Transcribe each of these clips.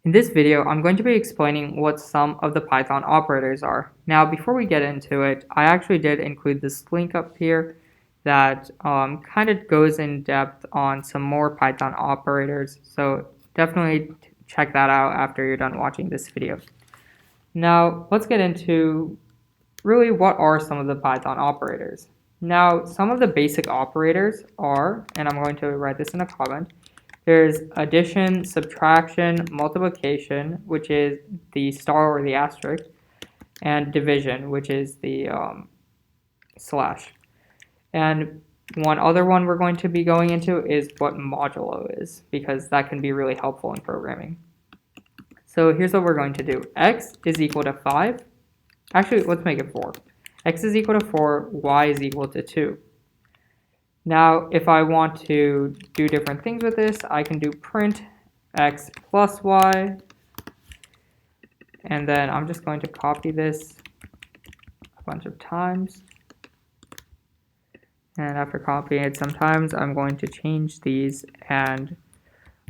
In this video, I'm going to be explaining what some of the Python operators are. Now, before we get into it, I actually did include this link up here that kind of goes in depth on some more Python operators. So definitely check that out after you're done watching this video. Now, let's get into really what are some of the Python operators. Now, some of the basic operators are, and I'm going to write this in a comment, there's addition, subtraction, multiplication, which is the star or the asterisk, and division, which is the slash. And one other one we're going to be going into is what modulo is, because that can be really helpful in programming. So here's what we're going to do. X is equal to 5. Actually, let's make it 4. X is equal to 4, y is equal to 2. Now, if I want to do different things with this, I can do print x plus y, and then I'm just going to copy this a bunch of times. And after copying it sometimes, I'm going to change these, and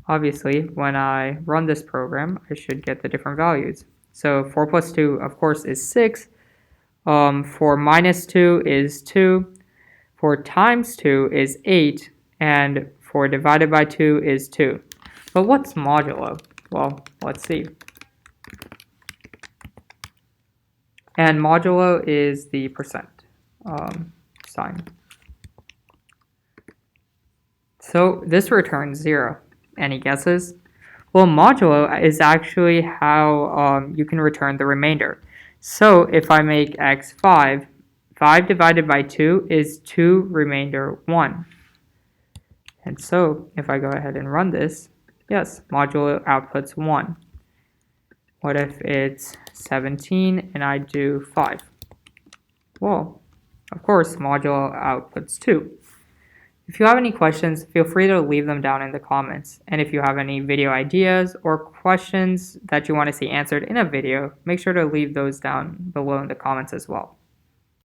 obviously, when I run this program, I should get the different values. So 4 plus 2, of course, is 6. 4 minus 2 is 2. 4 times 2 is 8, and 4 divided by 2 is 2. But what's modulo? Well, let's see. And modulo is the percent sign. So this returns 0. Any guesses? Well, modulo is actually how you can return the remainder. So if I make x 5, 5 divided by 2 is 2 remainder 1. And so if I go ahead and run this, yes, modulo outputs 1. What if it's 17 and I do 5? Well, of course, modulo outputs 2. If you have any questions, feel free to leave them down in the comments. And if you have any video ideas or questions that you want to see answered in a video, make sure to leave those down below in the comments as well.